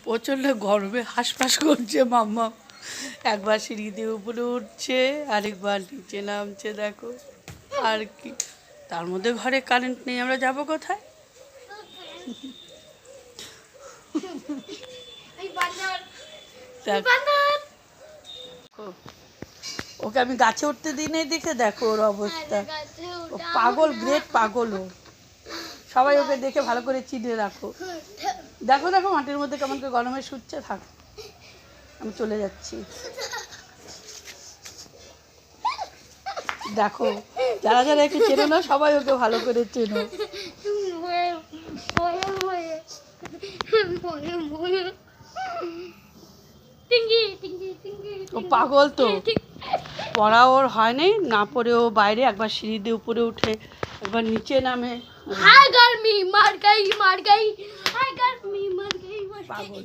প্রচণ্ড গরমে হাঁসফাঁস করছে মাম্মা। একবার সিঁড়ি দিয়ে উপরে উঠছে, আরেকবার নিচে নামছে। দেখো আর কি, তার মধ্যে ঘরে কারেন্ট নেই, আমরা যাবো কোথায়? ওকে আমি গাছে উঠতে দিই নাই দেখে দেখো ওর অবস্থা। ও পাগল, গ্রেট পাগল ও। সবাই ওকে দেখে ভালো করে চিনে রাখো। দেখো দেখো মাটির মধ্যে কেমন করে গরমে শুচ্ছে। থাক, আমি চলে যাচ্ছি। দেখো যারা যারা একে চেনো না সবাই ওকে ভালো করে চেনো। ও পাগল তো, পড়া ওর হয়নি, না পড়ে ও বাইরে একবার সিঁড়ি দিয়ে উপরে উঠে একবার নিচে নামে। মার গাই পাগল।